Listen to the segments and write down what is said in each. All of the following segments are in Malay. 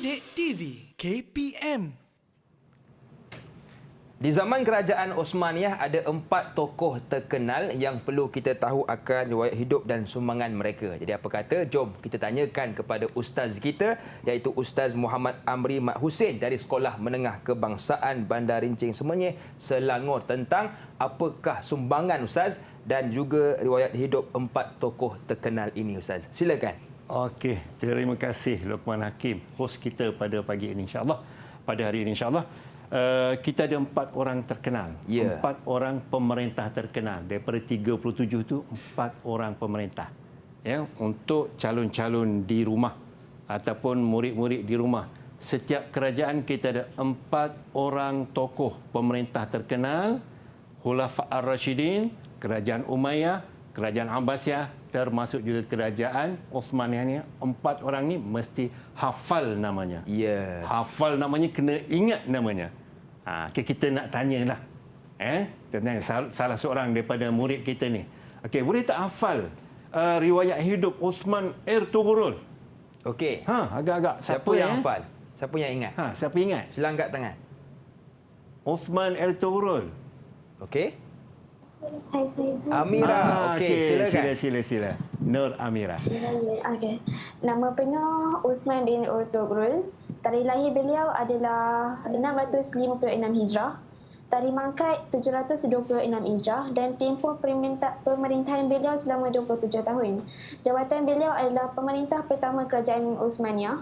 Didik TV KPM. Di zaman kerajaan Osmaniyah ada 4 tokoh terkenal yang perlu kita tahu akan riwayat hidup dan sumbangan mereka. Jadi apa kata, jom kita tanyakan kepada ustaz kita iaitu Ustaz Muhammad Amri Mat Hussein dari Sekolah Menengah Kebangsaan Bandar Rincing Semenyih, Selangor tentang apakah sumbangan ustaz dan juga riwayat hidup 4 tokoh terkenal ini ustaz. Silakan. Okey, terima kasih Luqman Hakim, hos kita pada pagi ini insya-Allah. Pada hari ini insya-Allah kita ada 4 orang terkenal, 4 orang pemerintah terkenal. Daripada 37 itu 4 orang pemerintah. Ya, untuk calon-calon di rumah ataupun murid-murid di rumah. Setiap kerajaan kita ada 4 orang tokoh pemerintah terkenal, Khulafa Ar-Rasyidin, Kerajaan Umayyah, Kerajaan Abbasiyah, termasuk juga Kerajaan Osmaniyah ni. 4 orang ni mesti hafal namanya. Ya. Hafal namanya, kena ingat namanya. Kita nak tanyalah. Tanya salah seorang daripada murid kita ni. Okey, boleh tak hafal riwayat hidup Osman Ertugrul? Okey. Agak-agak. Siapa yang hafal? Siapa yang ingat? Siapa ingat? Sila angkat tangan. Osman Ertugrul. Okey. Saya. Amira. Okey, silakan. Sila. Nur Amira. Okey. Nama penuh Uthman bin Ertugrul. Tarikh lahir beliau adalah 656 Hijrah. Tarikh mangkat 726 Hijrah dan tempoh pemerintahan beliau selama 27 tahun. Jawatan beliau adalah pemerintah pertama Kerajaan Osmaniyah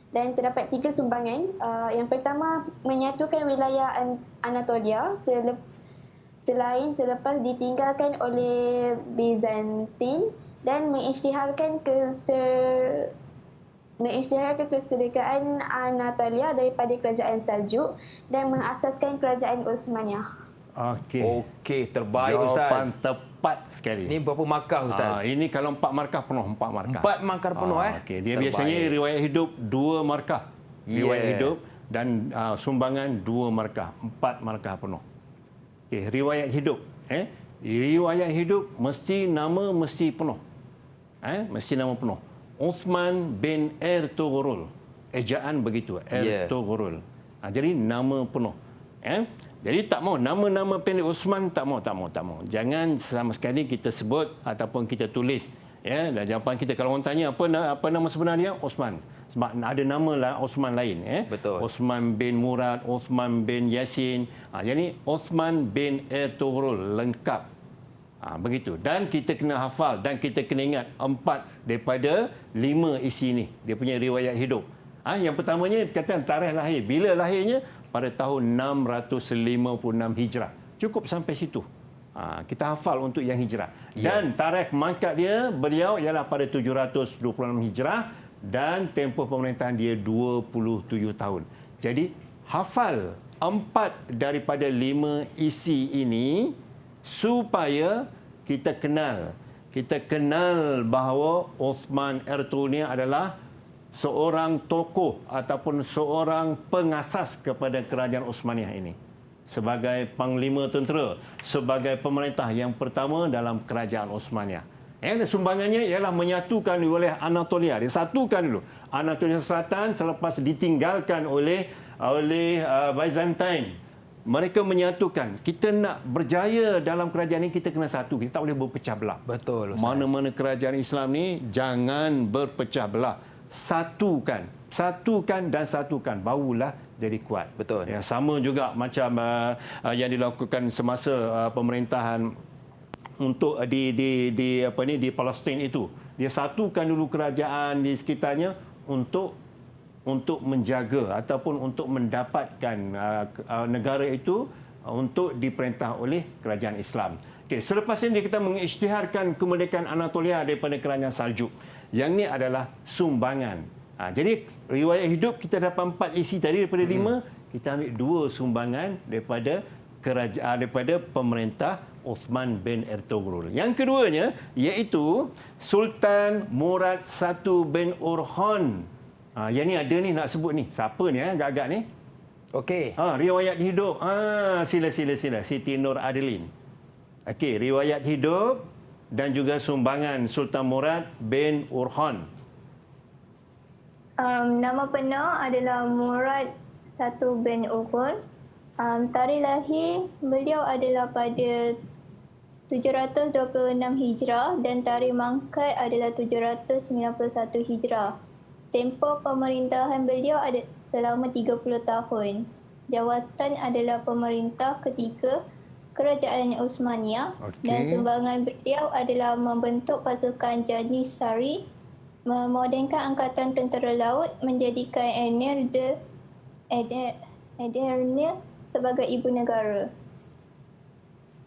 dan terdapat 3 sumbangan. Yang pertama, menyatukan wilayah Anatolia selepas ditinggalkan oleh Bizantin dan mengisytiharkan keserdekaan Anatolia daripada Kerajaan Saljuk dan mengasaskan Kerajaan Osmaniyah. Okey, terbaik ustaz. Jawapan tepat sekali. Ini berapa markah ustaz? Ini kalau 4 markah penuh, 4 markah. 4 markah penuh Okey, dia terbaik. Biasanya riwayat hidup 2 markah. Riwayat hidup dan sumbangan 2 markah, 4 markah penuh. Okey, riwayat hidup. Riwayat hidup mesti nama mesti penuh. Mesti nama penuh. Uthman bin Ertugrul. Ejaan begitu, Ertugrul. Jadi nama penuh. Jadi tak mau nama-nama pendek Uthman, tak mau. Jangan sama sekali kita sebut ataupun kita tulis. Dan jawapan kita kalau orang tanya apa nama sebenar dia? Uthman. Sebab ada nama lah Uthman lain. Betul. Uthman bin Murad, Uthman bin Yasin. Jadi Uthman bin Ertugrul lengkap. Begitu. Dan kita kena hafal dan kita kena ingat 4 daripada 5 isi ni. Dia punya riwayat hidup. Yang pertamanya kata tarikh lahir. Bila lahirnya? Pada tahun 656 Hijrah. Cukup sampai situ. Kita hafal untuk yang Hijrah. Dan tarikh mangkat dia, beliau ialah pada 726 Hijrah dan tempoh pemerintahan dia 27 tahun. Jadi hafal 4 daripada 5 isi ini supaya kita kenal bahawa Uthman Ertugrul ni adalah seorang tokoh ataupun seorang pengasas kepada Kerajaan Osmaniyah ini. Sebagai panglima tentera, sebagai pemerintah yang pertama dalam Kerajaan Osmaniyah. Sumbangannya ialah menyatukan wilayah Anatolia. Dia satukan dulu Anatolia Selatan selepas ditinggalkan oleh Byzantine. Mereka menyatukan. Kita nak berjaya dalam kerajaan ini, kita kena satu. Kita tak boleh berpecah belah. Betul, Ustaz. Mana-mana kerajaan Islam ni jangan berpecah belah. Satukan. Satukan. Barulah jadi kuat. Betul. Yang sama juga macam yang dilakukan semasa pemerintahan untuk di Palestin itu. Dia satukan dulu kerajaan di sekitarnya untuk menjaga ataupun untuk mendapatkan negara itu untuk diperintah oleh kerajaan Islam. Selepas ini kita mengisytiharkan kemerdekaan Anatolia daripada kerajaan Saljuk. Yang ini adalah sumbangan. Jadi riwayat hidup kita dapat 4 isi tadi daripada 5, kita ambil 2 sumbangan daripada pemerintah Uthman bin Ertugrul. Yang keduanya iaitu Sultan Murad I bin Orhan. Yang ni ada ni nak sebut ni. Siapa ni agak-agak ni? Okey. Riwayat hidup. Sila. Siti Nur Adeline. Okey, riwayat hidup dan juga sumbangan Sultan Murad bin Orhan. Nama penuh adalah Murad Satu bin Ughul. Tarikh lahir beliau adalah pada 726 Hijrah dan tarikh mangkat adalah 791 Hijrah. Tempoh pemerintahan beliau ada selama 30 tahun. Jawatan adalah pemerintah ketiga Kerajaan Osmania dan sumbangan beliau adalah membentuk pasukan Janissary, memodenkan Angkatan Tentera Laut, menjadikan Edirne sebagai ibu negara.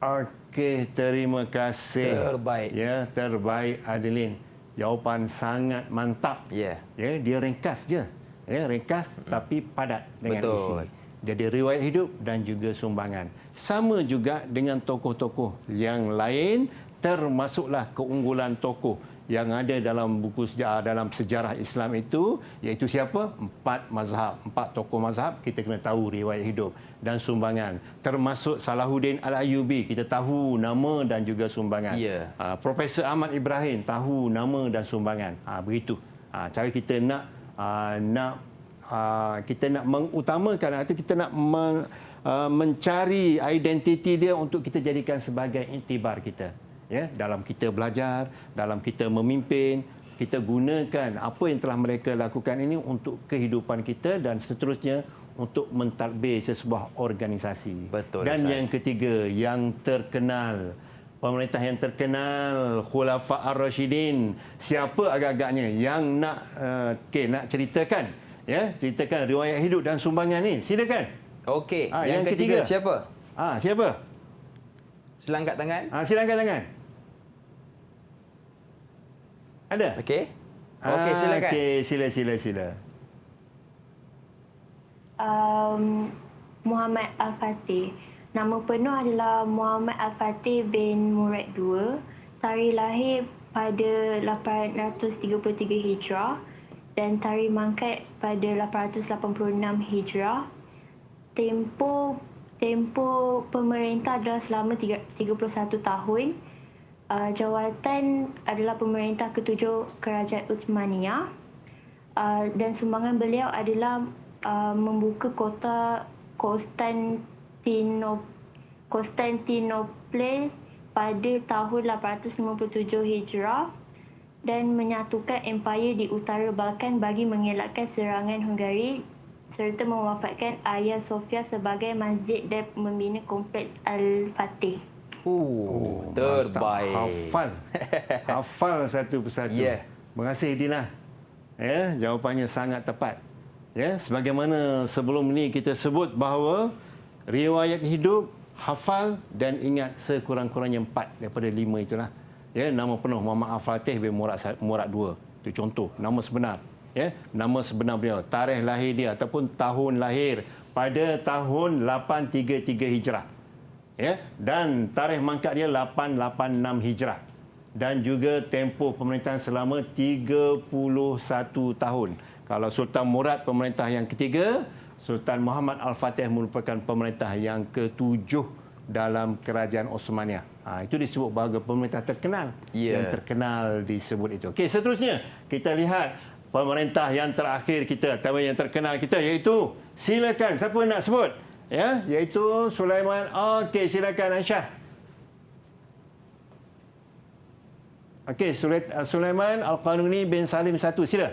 Okey, terima kasih. Terbaik. Ya, terbaik Adeline. Jawapan sangat mantap. Ya. Ya, dia ringkas je. Ya, ringkas tapi padat dengan Betul. isi. Jadi riwayat hidup dan juga sumbangan. Sama juga dengan tokoh-tokoh yang lain, termasuklah keunggulan tokoh yang ada dalam buku sejarah, dalam sejarah Islam itu, iaitu siapa? 4 mazhab. 4 tokoh mazhab, kita kena tahu riwayat hidup dan sumbangan. Termasuk Salahuddin Al-Ayyubi, kita tahu nama dan juga sumbangan. Ya. Profesor Ahmad Ibrahim, tahu nama dan sumbangan. Begitu. Cara kita kita nak mengutamakan atau kita nak mencari identiti dia untuk kita jadikan sebagai iktibar kita. Ya, dalam kita belajar, dalam kita memimpin, kita gunakan apa yang telah mereka lakukan ini untuk kehidupan kita dan seterusnya untuk mentadbir sesebuah organisasi. Betul, dan Ustaz. yang ketiga, yang terkenal, pemerintah yang terkenal, Khulafa Ar-Rasyidin. Siapa agak-agaknya yang nak nak ceritakan? Ya, ceritakan riwayat hidup dan sumbangan ni. Silakan. Okey, yang yang ketiga ketiga. siapa? Siapa? Sila angkat tangan. Silakan tangan. Ada? Okey. Okey, silakan. Okey, sila. Muhammad Al-Fatih. Nama penuh adalah Muhammad Al-Fatih bin Murad II. Tarikh lahir pada 833 Hijrah dan tarikh mangkat pada 886 Hijrah. Tempoh pemerintah adalah selama 31 tahun. Jawatan adalah pemerintah ketujuh Kerajaan Uthmaniyah. Dan sumbangan beliau adalah membuka kota Konstantinopel pada tahun 857 Hijrah dan menyatukan empayar di utara Balkan bagi mengelakkan serangan Hungari serta mewafatkan Hagia Sophia sebagai masjid dan membina kompleks Al-Fatih. Terbaik. Hafal satu persatu. Ya. Terima kasih Dina. Ya, jawapannya sangat tepat. Ya, sebagaimana sebelum ini kita sebut bahawa riwayat hidup, hafal dan ingat sekurang-kurangnya 4 daripada 5 itulah. Ya, nama penuh Muhammad Al-Fatih bin Murad II. Itu contoh nama sebenar. Ya, nama sebenar beliau, tarikh lahir dia ataupun tahun lahir pada tahun 833 Hijrah. Ya, dan tarikh mangkat dia 886 Hijrah. Dan juga tempoh pemerintahan selama 31 tahun. Kalau Sultan Murad pemerintah yang ketiga, Sultan Muhammad Al-Fatih merupakan pemerintah yang ketujuh dalam Kerajaan Osmania. Itu disebut sebagai pemerintah terkenal. Yang terkenal disebut itu. Okey, seterusnya kita lihat pemerintah yang terakhir kita atau yang terkenal kita, iaitu, silakan siapa nak sebut? Ya, iaitu Sulaiman. Okey, silakan Aisyah. Okey, Sulaiman Al-Qanuni bin Salim I, sila.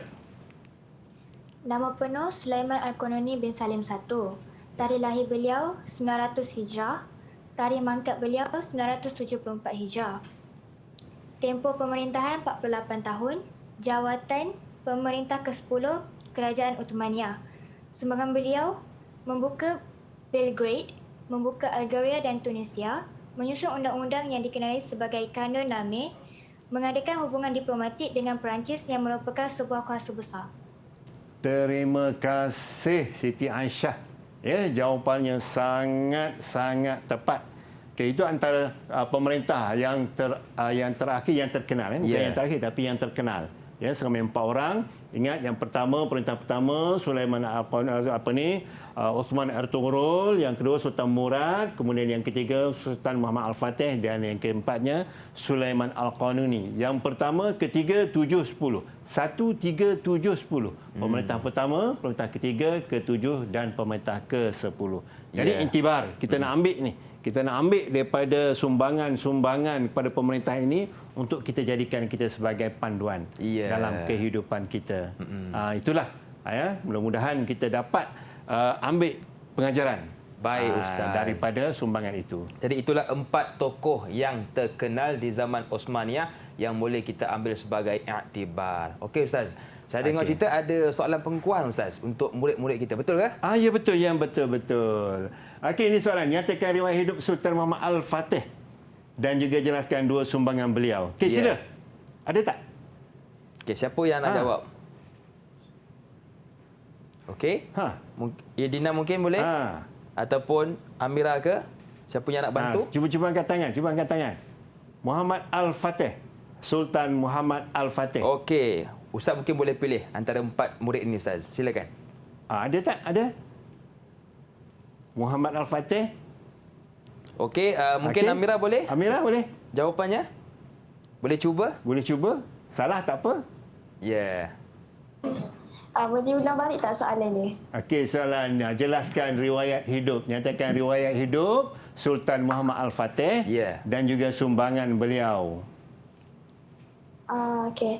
Nama penuh Sulaiman Al-Qanuni bin Salim I. Tarikh lahir beliau 900 Hijrah. Tarikh mangkat beliau 974 Hijrah. Tempoh pemerintahan 48 tahun. Jawatan pemerintah ke-10 Kerajaan Uthmaniyah. Sumbangan beliau membuka Belgrade, membuka Algeria dan Tunisia, menyusun undang-undang yang dikenali sebagai Kanun Name, mengadakan hubungan diplomatik dengan Perancis yang merupakan sebuah kuasa besar. Terima kasih Siti Aisyah. Ya, jawapannya sangat tepat. Okay, itu antara pemerintah yang terakhir yang terkenal, bukan yang terakhir tapi yang terkenal. Ya, selama 4 orang Ingat yang pertama, perintah pertama Sulaiman Osman Ertugrul, yang kedua Sultan Murad, kemudian yang ketiga Sultan Muhammad Al-Fatih dan yang keempatnya Sulaiman Al-Qanuni. Yang pertama, ketiga, 7, 10. 1, 3, 7, 10. Pemerintah pertama, pemerintah ketiga, ke-7 dan pemerintah ke-10. Jadi intibar kita nak ambil ni. Kita nak ambil daripada sumbangan-sumbangan kepada pemerintah ini untuk kita jadikan kita sebagai panduan dalam kehidupan kita. Itulah. Mudah-mudahan kita dapat ambil pengajaran daripada sumbangan itu. Jadi itulah 4 tokoh yang terkenal di zaman Osmaniyah yang boleh kita ambil sebagai iktibar. Okey Ustaz. Saya dengar cerita ada soalan pengukuhan Ustaz untuk murid-murid kita. Betul ke? Ya betul, yang betul-betul. Okey, ini soalan. Nyatakan riwayat hidup Sultan Muhammad Al-Fatih dan juga jelaskan 2 sumbangan beliau. Okey, sila. Ada tak? Okey, siapa yang nak jawab? Okey. Dina mungkin boleh? Ataupun Amira ke? Siapa yang nak bantu? Cuba angkat tangan. Muhammad Al-Fatih. Sultan Muhammad Al-Fatih. Okey. Ustaz mungkin boleh pilih antara 4 murid ini Ustaz. Silakan. Ada tak? Ada. Muhammad Al-Fatih. Okey, mungkin Amira boleh? Amira boleh. Jawapannya? Boleh cuba? Boleh cuba. Salah tak apa. Ya. Boleh ulang balik tak soalan ni? Okey, soalan jelaskan riwayat hidup. Nyatakan riwayat hidup Sultan Muhammad Al-Fatih dan juga sumbangan beliau. Okey.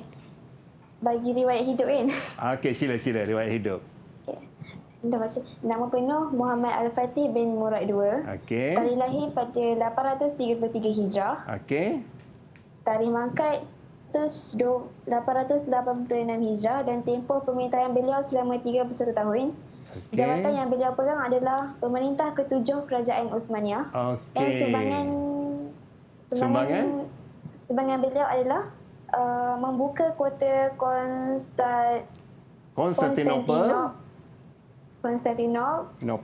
Bagi riwayat hidup kan? Okey, sila riwayat hidup. Dah baca. Nama penuh Muhammad Al-Fatih bin Murad II. Okey. Tarikh lahir pada 833 Hijrah. Okey. Tarikh mangkat 886 Hijrah dan tempoh pemerintahan beliau selama 31 tahun. Okay. Jabatan yang beliau pegang adalah pemerintah ke-7 Kerajaan Osmaniyah. Okey. Dan sumbangan beliau adalah membuka kota Konstantinopel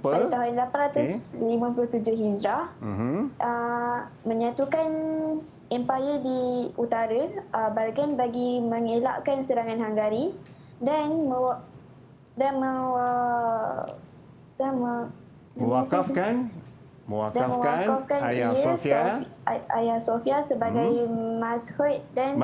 pada tahun 857 Hijrah. Menyatukan empayar di utara Balkan bagi mengelakkan serangan Hungari dan mewakafkan Hagia Sophia sebagai masjid dan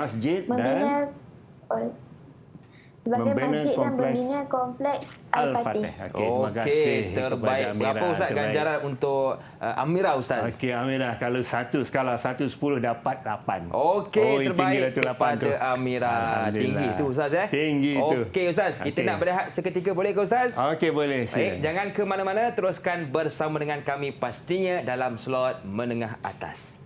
membina kompleks Al-Fatih. Okey, terbaik. Berapa Ustaz ganjaran untuk Amira Ustaz? Okey, Amira, kalau skala 1-10 dapat 8. Okey, terbaik tu 8 kepada Amira. Tinggi tu Ustaz Tinggi tu. Okey Ustaz, kita nak berehat seketika, boleh ke Ustaz? Okey, boleh. Baik, jangan ke mana-mana, teruskan bersama dengan kami pastinya dalam slot menengah atas.